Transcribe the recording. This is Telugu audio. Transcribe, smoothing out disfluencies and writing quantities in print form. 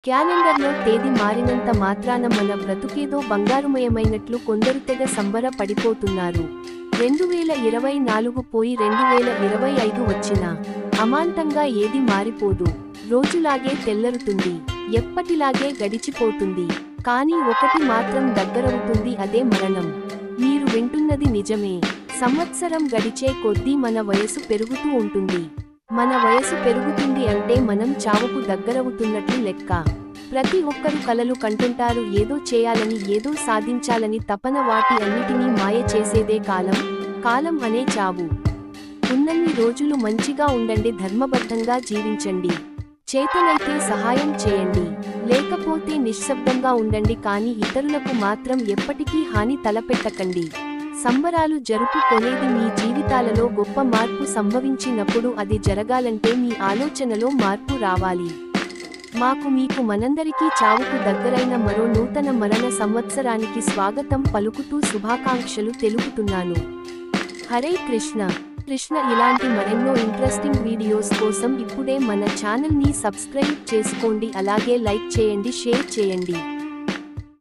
క్యాలెండర్లో తేదీ మారినంత మాత్రాన మన బ్రతుకేదో బంగారుమయమైనట్లు కొందరు తెగ సంబర పడిపోతున్నారు. 2024 పోయి 2025 వచ్చినా అమాంతంగా ఏది మారిపోదు. రోజులాగే తెల్లరుతుంది, ఎప్పటిలాగే గడిచిపోతుంది. కానీ ఒకటి మాత్రం దగ్గరవుతుంది, అదే మరణం. మీరు వింటున్నది నిజమే. సంవత్సరం గడిచే కొద్దీ మన వయసు పెరుగుతూ ఉంటుంది. మన వయసు పెరుగుతుంది అంటే మనం చావుకు దగ్గరవుతున్నట్లు లెక్క. ప్రతి ఒక్కరు కలలు కంటుంటారు, ఏదో చేయాలని, ఏదో సాధించాలని తపన. వాటి అన్నిటినీ మాయ చేసేదే కాలం. కాలం అనే చావు. ఉన్నన్ని రోజులు మంచిగా ఉండండి, ధర్మబద్ధంగా జీవించండి. చేతనైతే సహాయం చేయండి, లేకపోతే నిశ్శబ్దంగా ఉండండి. కానీ ఇతరులకు మాత్రం ఎప్పటికీ హాని తలపెట్టకండి. సంబరాలు జరుపుకొనేది మీ జీవితాలలో గొప్ప మార్పు సంభవించినప్పుడు. అది జరగాలంటే మీ ఆలోచనలో మార్పు రావాలి. మాకు మీకు మనందరికీ చావుకు దగ్గరైన మరో నూతన మరణ సంవత్సరానికి స్వాగతం పలుకుతూ శుభాకాంక్షలు తెలుపుతున్నాను. హరే కృష్ణ కృష్ణ. ఇలాంటి మరెన్నో ఇంట్రెస్టింగ్ వీడియోస్ కోసం ఇప్పుడే మన ఛానల్ ని సబ్స్క్రైబ్ చేసుకోండి. అలాగే లైక్ చేయండి, షేర్ చేయండి.